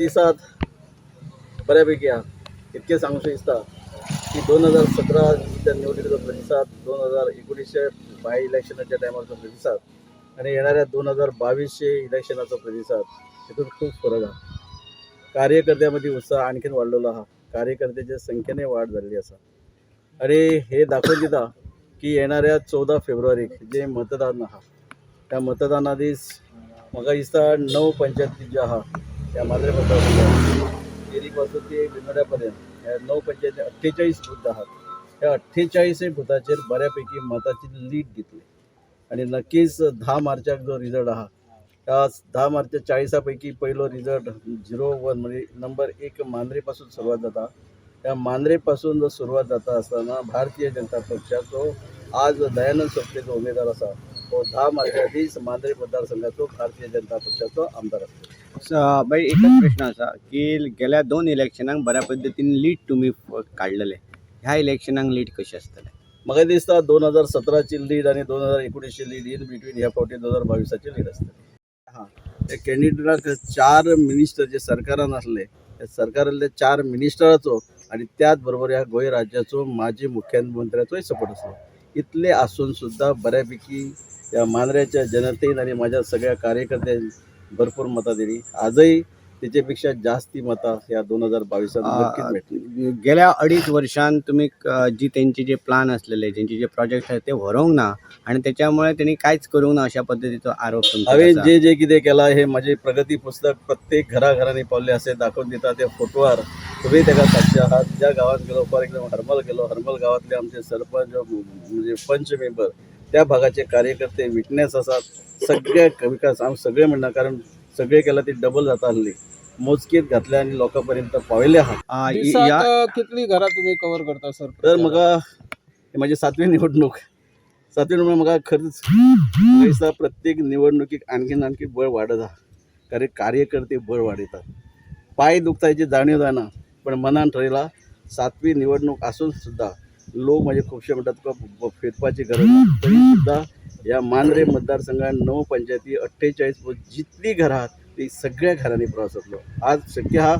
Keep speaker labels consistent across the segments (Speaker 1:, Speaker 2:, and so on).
Speaker 1: प्रतिसाद बऱ्यापैकी हा. इतके सांगू शकता की 2017च्या निवडणुकीचा प्रतिसाद, 2019च्या बाय इलेक्शनच्या टायमाचा प्रतिसाद आणि येणाऱ्या 2022चे इलेक्शनाचा प्रतिसाद हितून खूप फरक आहे. कार्यकर्त्यामध्ये उत्साह आणखीन वाढलेला हा. कार्यकर्त्याच्या संख्येने वाढ झालेली असा आणि हे दाखवून दिता की येणाऱ्या 14 फेब्रुवारीक जे मतदान आहा त्या मतदाना दीस म्हाका दिसता 9 पंचायती ज्यो आहा त्या मांद्रे मतदारसंघात केरीपासून ते बिनोड्यापर्यंत ह्या 9 पंचायती 48 बूथ आहात. ह्या 48 बुथाचेर बऱ्यापैकी मताची लीड घेतली आणि नक्कीच 10 मार्चाक जो रिजल्ट आहा त्या 10 मार्चच्या 40 पैकी पहिलो रिजल्ट 01 म्हणजे नंबर 1 मांद्रेपासून सुरुवात जाता. त्या मांद्रेपासून जो सुरुवात जाता असताना भारतीय जनता पक्षाचो आज दयानंद सोपटे जो उमेदवार असा तो 10 मार्चा दीस मांद्रे मतदारसंघाचो भारतीय जनता पक्षाचो आमदार असतो.
Speaker 2: बाई एकच प्रश्न असा की गेल्या 2 इलेक्शनाक बऱ्या पद्धतीने लीड तुम्ही काढलेले, ह्या इलेक्शनाक लीड कशी असतले?
Speaker 1: म्हाका दिसता 2017ची लीड आणि 2019ची लीड इन बिटवीन ह्या फावटी 2022ची लीड असतली. हां, त्या कॅन्डिडेटाक 4 मिनिस्टर जे सरकारान असले त्या सरकारातले 4 मिनिस्टराचो आणि त्याच बरोबर ह्या गोंय राज्याचो माजी मुख्यमंत्र्याचोय सपोर्ट असलो. इतले आसून सुद्धा बऱ्यापैकी या मांद्र्याच्या जनतेन आणि माझ्या सगळ्या कार्यकर्त्यांनी भरपूर मतं दिली. आजही त्याच्यापेक्षा जास्ती मतं या 2022 नक्कीच भेटली.
Speaker 2: गेल्या 2.5 वर्षांत तुम्ही जी त्यांचे जे प्लान असलेले, ज्यांचे जे प्रोजेक्ट आहेत ते व्हरोंक ना आणि त्याच्यामुळे त्यांनी कांयच करूंक ना अशा पद्धतीचा आरोप
Speaker 1: हांवें जे कितें केला हे माझे प्रगती पुस्तक प्रत्येक घराघरांनी पावले असे दाखवून दिता. त्या फोटोवर तुम्ही त्याला साक्षी आहात. ज्या गावात गेलो फॉर एक्झाम्पल हरमल गेलो, हरमल गावातले आमचे सरपंच म्हणजे पंच मेंबर त्या भागाचे कार्यकर्ते विटनेस असतात. सगळे विकास आम सगळे म्हणणार कारण सगळे केला ते डबल जाता हल्ली मोजकेत घातले आणि लोकांपर्यंत पावले आहात.
Speaker 3: दिसाक कितली घरां तुम्ही कव्हर करता सर?
Speaker 1: तर म्हाका ही माझी 7वी निवडणूक म्हाका खरंच दिसता प्रत्येक निवडणुकीक आणखी बळ वाढत आहा. कारण कार्यकर्ते बळ वाडयतात. पाय दुखतायची जाणीव जायना पण मनान ठरयला 7वी निवडणूक आसून सुद्धा लोक म्हणजे खुबशे म्हणटात तुका फिरपाची गरज ना तरी सुद्धा या मांद्रे मतदारसंघात 9 पंचायती 48 जितली घरां आहात ती सगळ्या घरांनी प्रवास जातलो. आज शक्य आहा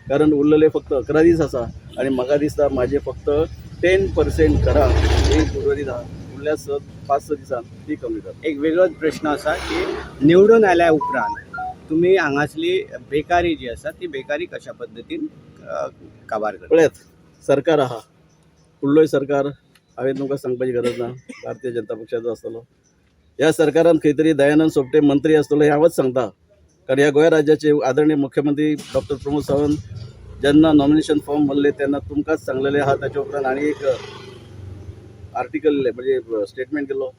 Speaker 1: कारण उरलेले फक्त 11 दीस आसा आणि म्हाका दिसता माझे फक्त 10% घरां ही उर्वरीत आहा. उरल्या 5-6 दिसान ती कमी जाता.
Speaker 2: एक वेगळोच प्रश्न असा की निवडून आल्या उपरांत तुम्ही हांगासली बेकारी जी आसा ती बेकारी कशा पद्धतीन काबार करता?
Speaker 1: पळयात सरकार आहा फुडलोय सरकार हांवें तुमकां सांगपाची गरज ना भारतीय जनता पक्षाचो आसतलो. ह्या सरकारान खंय तरी दयानंद सोपटे मंत्री आसतलो हें हांवच सांगता. कारण ह्या गोंय राज्याचे आदरणीय मुख्यमंत्री डॉक्टर प्रमोद सावंत जेन्ना नॉमिनेशन फॉर्म भरले तेन्ना तुमकांच सांगलेले आहा. ताच्या उपरांत आनी एक आर्टिकल म्हणजे स्टेटमेंट केलो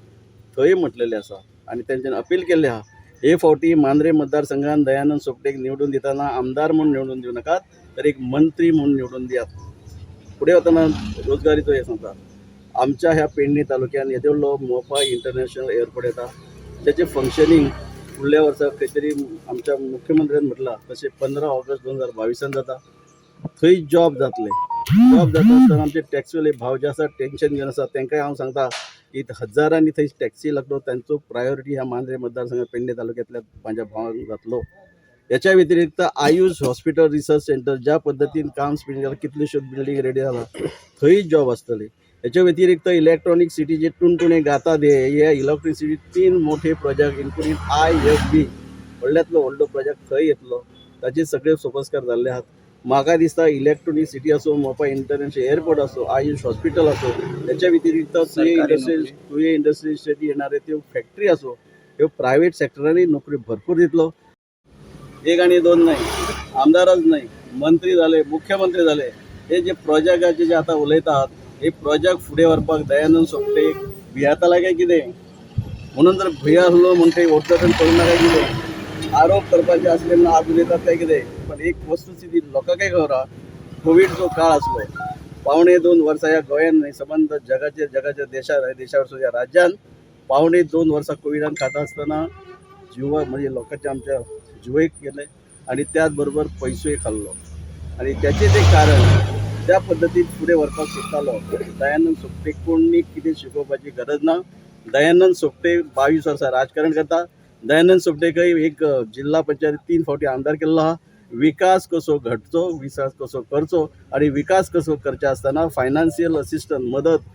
Speaker 1: थंय म्हटलेलें आसा आणि तेंच्यानी अपील केल्लें आहा. हे फावटी मांद्रे मतदारसंघात दयानंद सोपटेक निवडून दिताना आमदार म्हणून निवडून दिवं नाकात तर एक मंत्री म्हणून निवडून दियात. फुडें वतना रोजगारीचो हे सांगता. आमच्या ह्या पेडणे तालुक्यात येदेव्हलो मोपा इंटरनॅशनल एअरपोर्ट येता त्याचे फंक्शनिंग फुडल्या वर्सा खंय तरी आमच्या मुख्यमंत्र्यान म्हटलां तशें 15 ऑगस्ट 2022 जाता. थंय जॉब जातले. जॉब जाता आसतना आमचे टॅक्सीवाले भाव जे आसा टेन्शन घेवन आसा तांकांय हांव सांगता की हजारांनी थंय टॅक्सी लागलो तांचो प्रायोरिटी ह्या मांद्रे मतदारसंघात पेडणे तालुक्यातल्या माझ्या भावांक जातलो. याच्या व्यतिरिक्त आयुष हॉस्पिटल रिसर्च सेंटर ज्या पद्धतीन काम स्पीड केला कितल्योश्योच बिल्डिंग रेडी जाला थंय जॉब आसतले. याच्या व्यतिरिक्त इलेक्ट्रॉनिक सिटी जे टुणटुणे गाता दे हे इलेक्ट्रॉनिक सिटी 3 मोठे प्रोजेक्ट इन्क्लुडींग IFB व्हडल्यांतलो व्हडलो प्रोजेक्ट थंय येतलो. ताचे सगळे सोपस्कार जाल्ले आहात. म्हाका दिसता इलेक्ट्रॉनिक सिटी असो मोपा इंटरनॅशनल एअरपोर्ट असो आयुष हॉस्पिटल असो त्याच्या व्यतिरिक्त तुये इंडस्ट्रीजसाठी येणारे त्यो फॅक्टरी असो ह्यो प्रायव्हेट सेक्टरांनी नोकरी भरपूर दितलो. 1 आणि 2 नाही आमदारच नाही मंत्री झाले मुख्यमंत्री झाले हे जे प्रोजेक्टाचे जे आता उलयतात हे प्रोजेक्ट फुडें व्हरपाक दयानंद सोपटे भियाताला काय कितें म्हणून जर भुंय आसलो म्हणटा वोटचें करूं नाका कितें आरोप करपाचे असले म्हणून आज उलयतात काय कितें. पण एक वस्तुस्थिती लोकांक काय खबर कोविडचो काळ आसलो 1.5-2 वर्सां ह्या गोंयान न्हय संबंद जगाच्या देशावर ह्या राज्यान 1.5-2 वर्सां कोविडान खाता आसतना जिवा म्हणजे लोकांच्या आमच्या जिवय केले आणि त्याच बरोबर पयसोय खाल्लो आणि त्याचे ते कारण त्या पद्धतीन फुडें व्हरपाक सोदतालो. दयानंद सोपटे कोणी कितें शिकोवपाची गरज ना. दयानंद सोपटे 22 वर्सां राजकारण करता. दयानंद सोपटेकय एक जिल्हा पंचायत 3 फावटी आमदार केल्लो आहा. विकास कसो घडचो, विकास कसो करचो आणि विकास कसो करचे असताना फायनान्शियल असिस्टंट मदत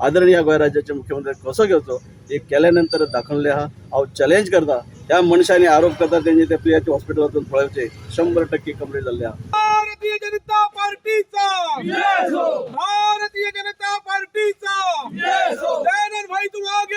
Speaker 1: आदरणीय गोंय राज्याचे मुख्यमंत्री कसो घेवचो हे केल्यानंतर दाखवले आहा. हांव चॅलेंज करता त्या मनशांनी आरोप करता त्यांनी ते पीएच हॉस्पिटलातून पळवचे 100% कंप्लीट जाल्ले आहा.
Speaker 4: भारतीय जनता पार्टीचा भारतीय जनता पार्टीचा दयानंद भाई तुम आगे